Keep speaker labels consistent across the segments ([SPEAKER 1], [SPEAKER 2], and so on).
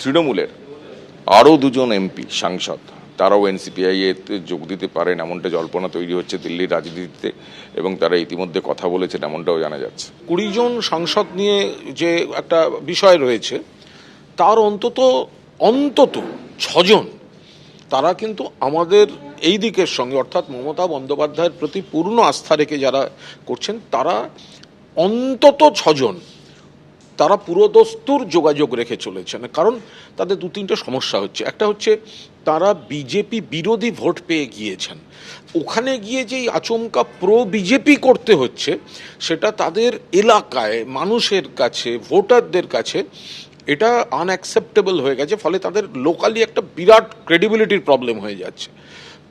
[SPEAKER 1] তৃণমূলের আরও দুজন এমপি সাংসদ তারাও এনসিপিআইতে যোগ দিতে পারেন এমনটা জল্পনা তৈরি হচ্ছে দিল্লির রাজনীতিতে, এবং তারা ইতিমধ্যে কথা বলেছেন এমনটাও জানা যাচ্ছে।
[SPEAKER 2] 20 জন সাংসদ নিয়ে যে একটা বিষয় রয়েছে, তার অন্তত 6 জন তারা কিন্তু আমাদের এই দিকের সঙ্গে, অর্থাৎ মমতা বন্দ্যোপাধ্যায়ের প্রতি পূর্ণ আস্থা রেখে যারা করছেন, তারা অন্তত 6 জন তারা পুরোদস্তুর যোগাযোগ রেখে চলেছেন। কারণ তাদের 2-3টে সমস্যা হচ্ছে। একটা হচ্ছে তারা বিজেপি বিরোধী ভোট পেয়ে গিয়েছেন, ওখানে গিয়ে যেই আচমকা প্রো বিজেপি করতে হচ্ছে সেটা তাদের এলাকায় মানুষের কাছে, ভোটারদের কাছে এটা আনঅ্যাকসেপ্টেবল হয়ে গেছে। ফলে তাদের লোকালি একটা বিরাট ক্রেডিবিলিটির প্রবলেম হয়ে যাচ্ছে।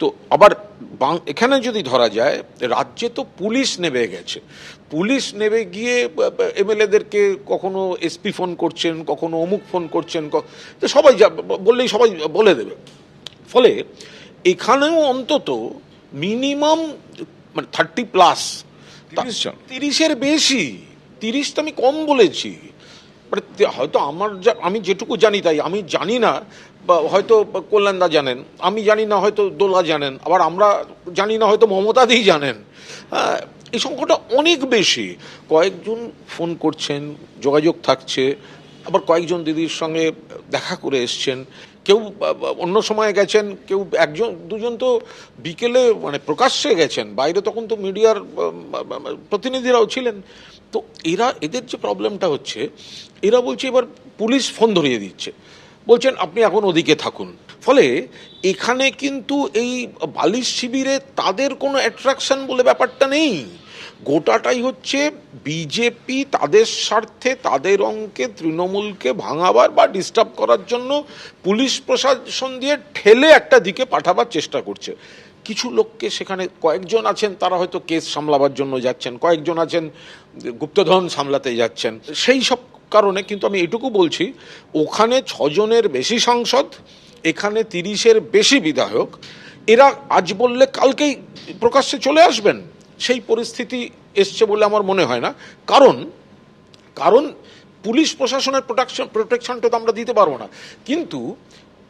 [SPEAKER 2] তো আবার এখানে যদি ধরা যায়, রাজ্যে তো পুলিশ নেমে গেছে, পুলিশ নেমে গিয়ে এমএলএদেরকে কখনো এসপি ফোন করছেন, কখনো অমুক ফোন করছেন, তো সবাই বললেই সবাই বলে দেবে। ফলে এখানেও অন্তত মিনিমাম মানে 30+, 30-এর বেশি, 30 তো আমি কম বলেছি। মানে হয়তো আমি যেটুকু জানি তাই, আমি জানি না, বা হয়তো কল্যাণদা জানেন, আমি জানি না, হয়তো দোলা জানেন, আবার আমরা জানি না, হয়তো মমতাদিই জানেন। এই সংখ্যাটা অনেক বেশি। কয়েকজন ফোন করছেন, যোগাযোগ থাকছে, আবার কয়েকজন দিদির সঙ্গে দেখা করে এসছেন, কেউ অন্য সময় গেছেন, কেউ 1-2 জন তো বিকেলে মানে প্রকাশ্যে গেছেন, বাইরে তখন তো মিডিয়ার প্রতিনিধিরাও ছিলেন। তো এদের যে প্রবলেমটা হচ্ছে, এরা বলছে এবার পুলিশ ফোন ধরিয়ে দিচ্ছে, বলছেন আপনি এখন ওদিকে থাকুন। ফলে এখানে কিন্তু এই বালিশ শিবিরে তাদের কোনো অ্যাট্রাকশন বলে ব্যাপারটা নেই। গোটাটাই হচ্ছে বিজেপি তাদের স্বার্থে, তাদের অঙ্কে তৃণমূলকে ভাঙাবার বা ডিস্টার্ব করার জন্য পুলিশ প্রশাসন দিয়ে ঠেলে একটা দিকে পাঠাবার চেষ্টা করছে। কিছু লোককে সেখানে, কয়েকজন আছেন তারা হয়তো কেস সামলাবার জন্য যাচ্ছেন, কয়েকজন আছেন গুপ্তধন সামলাতে যাচ্ছেন, সেই সব কারণে। কিন্তু আমি এটুকু বলছি, ওখানে 6 জনের বেশি সাংসদ, এখানে 30-এর বেশি বিধায়ক, এরা আজ বললে কালকেই প্রকাশ্যে চলে আসবেন, সেই পরিস্থিতি এসছে বলে আমার মনে হয় না। কারণ পুলিশ প্রশাসনের প্রোটেকশনটা তো আমরা দিতে পারবো না, কিন্তু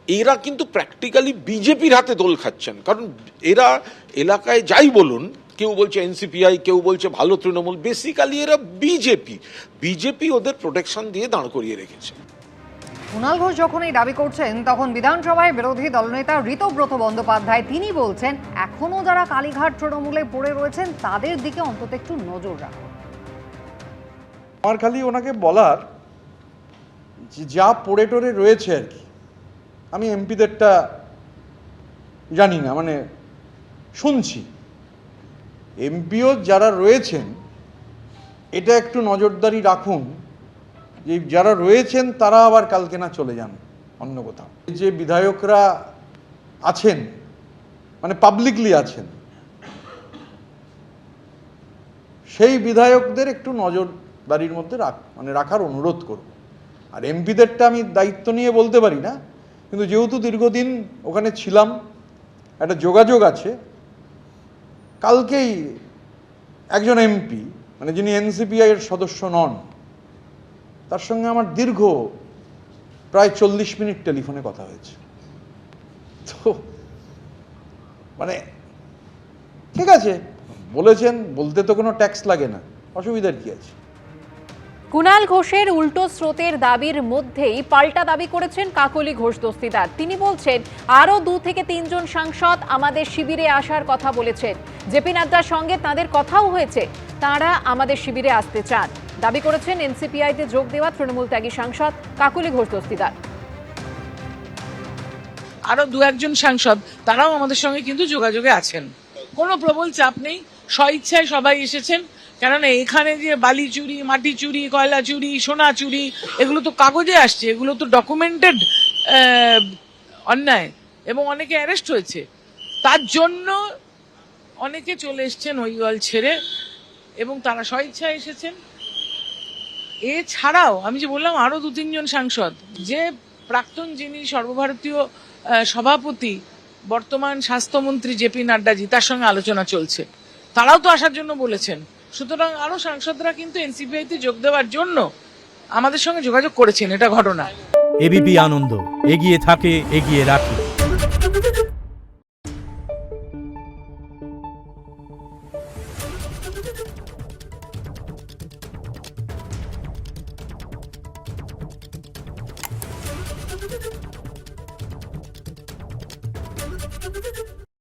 [SPEAKER 2] এরা কিন্তু প্র্যাকটিক্যালি বিজেপির হাতে দোল খাচ্ছেন। কারণ এরা এলাকায় যাই বলুন, কেউ বলছে এনসিপিআই, কেউ বলছে ভালো তৃণমূল, বেসিক্যালি এরা বিজেপি ওদের প্রোটেকশন দিয়ে দাঁড় করিয়ে রেখেছে।
[SPEAKER 3] কুণাল ঘোষ যখন এই দাবি করছেন, তখন বিধানসভায় বিরোধী দলনেতা ঋতব্রত বন্দ্যোপাধ্যায় তিনি বলছেন, এখনো যারা কালীঘাট তৃণমূলে পড়ে রয়েছেন তাদের দিকে অন্তত একটু নজর রাখুন।
[SPEAKER 4] আমার খালি ওনাকে বলার, যা পড়ে টরে রয়েছে আর কি, আমি এমপিদেরটা জানি না, মানে শুনছি, এমপিও যারা রয়েছেন এটা একটু নজরদারি রাখুন, যে যারা রয়েছেন তারা আবার কালকে না চলে যান অন্য কোথাও। যে বিধায়করা আছেন, মানে পাবলিকলি আছেন, সেই বিধায়কদের একটু নজরদারির মধ্যে রাখার অনুরোধ করব। আর এমপিদেরটা আমি দায়িত্ব নিয়ে বলতে পারি না, কিন্তু যেহেতু দীর্ঘদিন ওখানে ছিলাম, একটা যোগাযোগ আছে। কালকেই একজন এমপি, মানে যিনি এনসিপিআইয়ের সদস্য নন, তার সঙ্গে আমার দীর্ঘ প্রায় 40 মিনিট টেলিফোনে কথা হয়েছে। তো মানে ঠিক আছে, বলেছেন, বলতে তো কোনো ট্যাক্স লাগে না, অসুবিধার কি আছে।
[SPEAKER 5] কুণাল ঘোষের উল্টো স্রোতের দাবির মধ্যেই পাল্টা দাবি করেছেন কাকলি ঘোষ দস্তিদার। তিনি বলছেন, আরও 2 থেকে 3 জন সাংসদ আমাদের শিবিরে আসার কথা বলেছেন, জেপি নাড্ডার সঙ্গে তাদের কথাও হয়েছে, তারা আমাদের শিবিরে আসতে চান। দাবি করেছেন এনসিপিআইতে যোগ দেওয়া তৃণমূল ত্যাগী সাংসদ কাকলি ঘোষ দস্তিদার।
[SPEAKER 6] আরো 2-1 জন সাংসদ তারাও আমাদের সঙ্গে কিন্তু যোগাযোগে আছেন, কোনো প্রবল চাপ নেই, স্বইচ্ছায় সবাই এসেছেন। কেননা এখানে যে বালি চুরি, মাটি চুরি, কয়লা চুরি, সোনা চুরি, এগুলো তো কাগজে আসছে, এগুলো তো ডকুমেন্টেড অন্যায়, এবং অনেকে অ্যারেস্ট হয়েছে। তার জন্য অনেকে চলে এসছেন হইওয়াল ছেড়ে, এবং তারা স্বইচ্ছায় এসেছেন। এছাড়াও আমি যে বললাম আরো 2-3 জন সাংসদ, যে প্রাক্তন যিনি সর্বভারতীয় সভাপতি, বর্তমান স্বাস্থ্যমন্ত্রী জেপি নাড্ডাজি, তার সঙ্গে আলোচনা চলছে, তারাও তো আসার জন্য বলেছেন। সুতরাং আরো সাংসদরা কিন্তু এনসিপিআইতে যোগ দেওয়ার জন্য আমাদের সঙ্গে যোগাযোগ করেছেন, এটা ঘটনা।
[SPEAKER 7] এবিপি আনন্দ, এগিয়ে থাকে, এগিয়ে রাখে।